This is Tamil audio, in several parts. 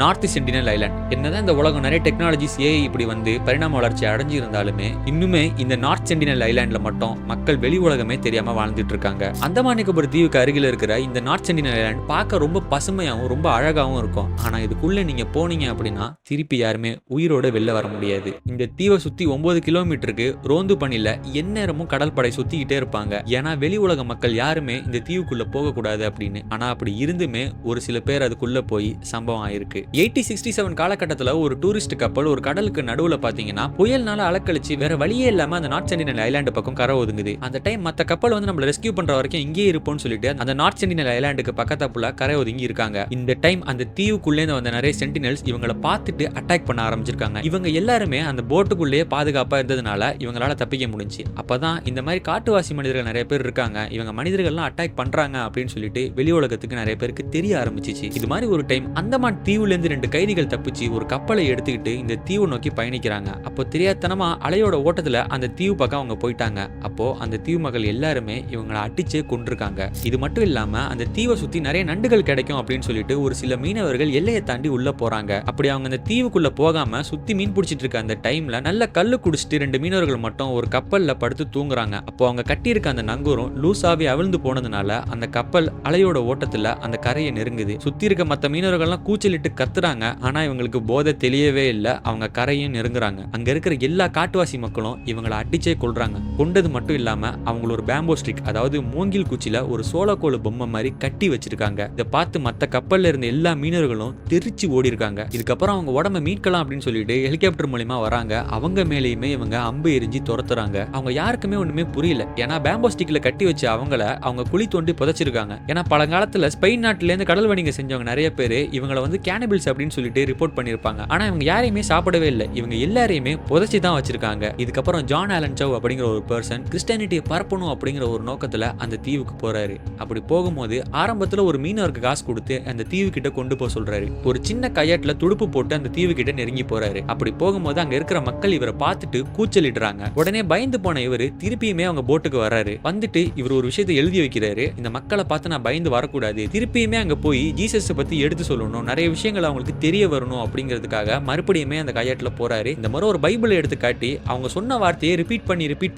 North sentinel island. என்னதான் இந்த உலகம் நிறைய டெக்னாலஜிஸ் ஏஐ இப்படி வந்து பரிணாம வளர்ச்சி அடைஞ்சிருந்தாலுமே இன்னுமே இந்த நார்த் சென்டினல் ஐலாண்ட்ல மட்டும் மக்கள் வெளி உலகமே தெரியாம வாழ்ந்துட்டு இருக்காங்க. அந்தமான் நிக்கோபார் தீவுக்கு அருகில் இருக்கிற இந்த நார்த் சென்டினல் ஐலாண்ட் பார்க்க ரொம்ப பசுமையாகவும் ரொம்ப அழகாகவும் இருக்கும். ஆனா இதுக்குள்ள நீங்க போனீங்க அப்படின்னா திருப்பி யாருமே உயிரோட வெளில வர முடியாது. இந்த தீவை சுத்தி 9 கிலோமீட்டருக்கு ரோந்து பணியில எந்நேரமும் கடற்படை சுத்திக்கிட்டே இருப்பாங்க. ஏன்னா வெளி உலக மக்கள் யாருமே இந்த தீவுக்குள்ள போக கூடாது அப்படின்னு. ஆனா அப்படி இருந்துமே ஒரு சில பேர் அதுக்குள்ள போய் சம்பவம் ஆயிருக்கு. 1867 காலகட்டத்தில் ஒரு டூரிஸ்ட் கப்பல் ஒரு கடலுக்கு நடுவுல பாத்தீங்கன்னா புயல்னால அலக்கழிச்சு வேற வழியே இல்லாம அந்த நார்த் சென்டினல் ஐலாண்டு பக்கம் கரை ஒதுங்குது. அந்த டைம் மத்த கப்பல் வந்து நம்மள ரெஸ்கியூ பண்ற வரைக்கும் இங்கே இருப்போம்னு சொல்லிட்டு அந்த நார்த் சென்டினல் ஐலாண்டுக்கு பக்கத்தாப்புல கரை ஒதுங்கி இருக்காங்க. இந்த டைம் அந்த தீவுக்குள்ளே வந்த நிறைய சென்டினல்ஸ் இவங்களை பார்த்துட்டு அட்டாக் பண்ண ஆரம்பிச்சிருக்காங்க. இவங்க எல்லாருமே அந்த போட்டுக்குள்ளேயே பாதுகாப்பா இருந்ததுனால இவங்களால தப்பிக்க முடிஞ்சு. அப்பதான் இந்த மாதிரி காட்டுவாசி மனிதர்கள் நிறைய பேர் இருக்காங்க, இவங்க மனிதர்கள்லாம் அட்டாக் பண்றாங்க அப்படின்னு சொல்லிட்டு வெளி உலகத்துக்கு நிறைய பேருக்கு தெரிய ஆரம்பிச்சிச்சு. இது மாதிரி ஒரு டைம் அந்தமான் தீவுல இருந்து 2 கைதிகள் தப்பிச்சு ஒரு கப்பலை எடுத்துக்கிட்டு இந்த தீவு நோக்கி பயணிக்கிறாங்க. அப்போ தெரியாதனமா அலையோட ஓட்டத்துல அந்த தீவு பக்கம் அவங்க போயிட்டாங்க. அப்போ அந்த தீவு மக்கள் எல்லாருமே இவங்களை அடிச்சே கொண்டிருக்காங்க. இது மட்டும் இல்லாம அந்த தீவை சுத்தி நிறைய நண்டுகள் கிடைக்கும் அப்படின்னு சொல்லிட்டு ஒரு சில மீனவர்கள் எல்லையை தாண்டி உள்ள போறாங்க. அப்படி அவங்க அந்த தீவுக்குள்ள போகாம சுத்தி மீன் பிடிச்சிட்டு இருக்க அந்த டைம்ல நல்ல கல்லு குடிச்சிட்டு 2 மீனவர்கள் மட்டும் ஒரு கப்பல்ல படுத்து தூங்குறாங்க. அப்போ அவங்க கட்டி இருக்க அந்த நங்கூரம் லூசாவே அவிழ்ந்து போனதுனால அந்த கப்பல் அலையோட ஓட்டத்துல அந்த கரையை நெருங்குது. சுத்தி இருக்க மத்த மீனவர்கள்லாம் கூச்சலிட்டு கத்துறாங்க. ஆனா இவங்களுக்கு போதை தெளியவே இல்லை. அவங்க கரையும் நெருங்குறாங்க. அங்க இருக்கிற எல்லா காட்டுவாசி மக்களும் இவங்களை அடிச்சே கொள்றாங்க. கொண்டது மட்டும் இல்லாம அவங்க ஒரு பேம்போ ஸ்டிக், அதாவது மூங்கில் குச்சியில ஒரு சோளக்கோளு பொம்மை மாதிரி கட்டி வச்சிருக்காங்க. இதை பார்த்து மத்த கப்பல்ல இருந்த எல்லா மீனவர்களும் தெரிச்சு ஓடி இருக்காங்க. இதுக்கப்புறம் அவங்க உடம்ப மீட்கலாம் அப்படின்னு சொல்லிட்டு ஹெலிகாப்டர் மூலமா வராங்க. அவங்க மேலேயுமே இவங்க அம்பு எரிஞ்சு துரத்துறாங்க. அவங்க யாருக்குமே ஒண்ணுமே புரியல. ஏன்னா பேம்போ ஸ்டிக்ல கட்டி வச்சு அவங்க குழி தோண்டி புதைச்சிருக்காங்க. ஏன்னா பழங்காலத்துல ஸ்பெயின் நாட்டுல இருந்து கடல் வணிகம் செஞ்சவங்க நிறைய பேர் இவங்களை வந்து கேனிபிள்ஸ் அப்படின்னு சொல்லிட்டு ரிப்போர்ட் பண்ணிருப்பாங்க. ஆனா இவங்க யாரையுமே சாப்பிடவே இல்லை. இவங்க எல்லாரையுமே புதைச்சி தான் வச்சிருக்காங்க. இதுக்கப்புறம் ஜான் ஆலன் சவ் அப்படிங்கிற ஒரு பர்சன் கிறிஸ்டியானிட்டியை பரப்பணும் அப்படிங்கிற ஒரு நோக்கத்துல அந்த தீவுக்கு போறாரு. அப்படி போகும்போது ஆரம்பத்துல ஒரு மீனவருக்கு காசு கொடுத்து அந்த தீவு கிட்ட கொண்டு போக சொல்றாரு. ஒரு சின்ன கையாட்டுல துடுப்பு போட்டு அந்த தீவு கிட்ட நெருங்கி போறாரு. அப்படி போகும்போது அங்க இருக்கிற மக்கள் இவரை பார்த்துட்டு கூச்சலிடுறாங்க. உடனே பயந்து போன இவரு திருப்பியுமே அவங்க போட்டுக்கு வர்றாரு. வந்துட்டு இவர் ஒரு விஷயத்தை எழுதி வைக்கிறாரு. இந்த மக்களை பார்த்து நான் பயந்து வரக்கூடாது, திருப்பியுமே அங்க போய் ஜீசஸ் பத்தி எடுத்து சொல்லணும், நிறைய விஷயங்கள் அவங்களுக்கு தெரிய வரணும் அப்படிங்கிறதுக்காக மறுபடியுமே அந்த கையாட்டுல போறாரு. இந்த மாதிரி ஒரு பைபிளை எடுத்து காட்டி அவங்க சொன்ன வார்த்தையை ரிப்பீட்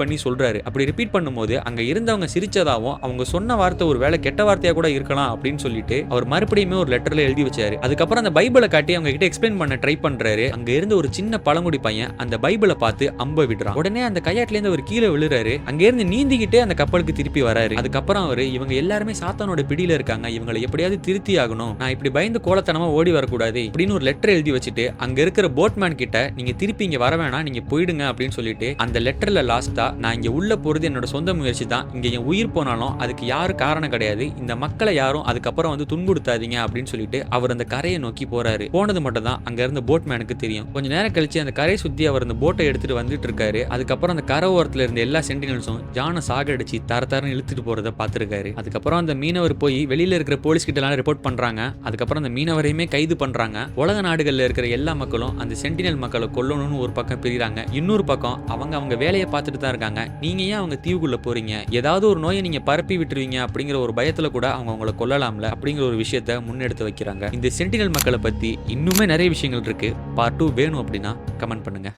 பண்ணி சொல்றாரு. அப்படி ரிப்பீட் பண்ணும்போது அங்க இருந்தவங்க சிரிச்சதாவும் அவங்க சொன்ன வார்த்தை ஒரு வேலை கெட்ட வார்த்தையா கூட இருக்கலாம் அப்படின்னு சொல்லிட்டு அவர் மறுபடியுமே ஒரு லெட்டர்ல எழுதி வச்சாரு. அதுக்கப்புறம் அந்த பைபிளை காட்டி அவங்க கிட்ட எக்ஸ்பிளைன் பண்ண ட்ரை பண்றாரு. அங்க இருந்து ஒரு சின்ன பழங்குடி பையன் அந்த பைபிளை பார்த்து அம்ப விடுறான். உடனே அந்த கையாட்டுல இருந்து அவர் கீழே விழுறாரு. அங்க இருந்து நீந்திக்கிட்டே அந்த கப்பலுக்கு திருப்பி வராரு. அதுக்கப்புறம் அவரு இவங்க எல்லாருமே சாத்தானோட பிடியில இருக்காங்க, இவங்களை எப்படியாவது திருத்தி ஆகணும், நான் இப்படி பயந்து கோலத்தனமா ஓடி வரக்கூடாது அப்படின்னு ஒரு லெட்டர் எழுதி வச்சுட்டு அங்க இருக்கிற போட்மேன் கிட்ட நீங்க திருப்பி இங்க வர வேணாம், நீங்க போயிடுங்க அப்படின்னு சொல்லிட்டு அந்த லெட்டர்ல லாஸ்டா நான் இங்க உள்ள போறது என்னோட சொந்த முயற்சி தான், இங்க என் உயிர் போனாலும் அதுக்கு யாரும் காரணம் கிடையாது, இந்த மக்களை யாரும் அதுக்கப்புறம் வந்து துன்புறுத்தாதீங்க அப்படின்னு சொல்லிட்டு அவர் அந்த கரையை நோக்கி போறாரு. போனது மட்டும் தான் அங்க இருந்த போட்மேனுக்கு தெரியும். கொஞ்ச நேரம் கழிச்சு அந்த கரையை சுத்தி அவர் அந்த போட்டை எடுத்துட்டு வந்துட்டு இருக்காரு. அதுக்கப்புறம் அந்த கரை ஓரத்துல இருந்த எல்லா சென்டினல்ஸும் ஜானை சாகடிச்சு தரன்னு இழுத்துட்டு போறதை பார்த்திருக்காரு. அதுக்கப்புறம் அந்த மீனவர் போய் வெளியில இருக்கிற போலீஸ் கிட்ட எல்லாம் ரிப்போர்ட் பண்றாங்க. அதுக்கப்புறம் அந்த மீனவரையுமே கைது பண்றாங்க. உலக நாடுகள்ல இருக்கிற எல்லா மக்களும் அந்த சென்டினல் மக்களை கொல்லணும்னு ஒரு பக்கம் பிரிறாங்க. இன்னொரு பக்கம் அவங்க வேலையை பார்த்துட்டு தான் இருக்காங்க. நீங்க ஏன் அவங்க தீவுக்குள்ள போறீங்க, ஏதாவது ஒரு நோயை நீங்க பரப்பி விட்டுருவீங்க அப்படிங்கிற ஒரு பயத்துல கூட அவங்களை கொல்லலாம்ல அப்படிங்கிற ஒரு விஷயத்தை முன்னெடுத்து வைக்கிறாங்க. இந்த சென்டினல் மக்களை பத்தி இன்னுமே நிறைய விஷயங்கள் இருக்கு. பார்ட் 2 வேணும் அப்படின்னா கமெண்ட் பண்ணுங்க.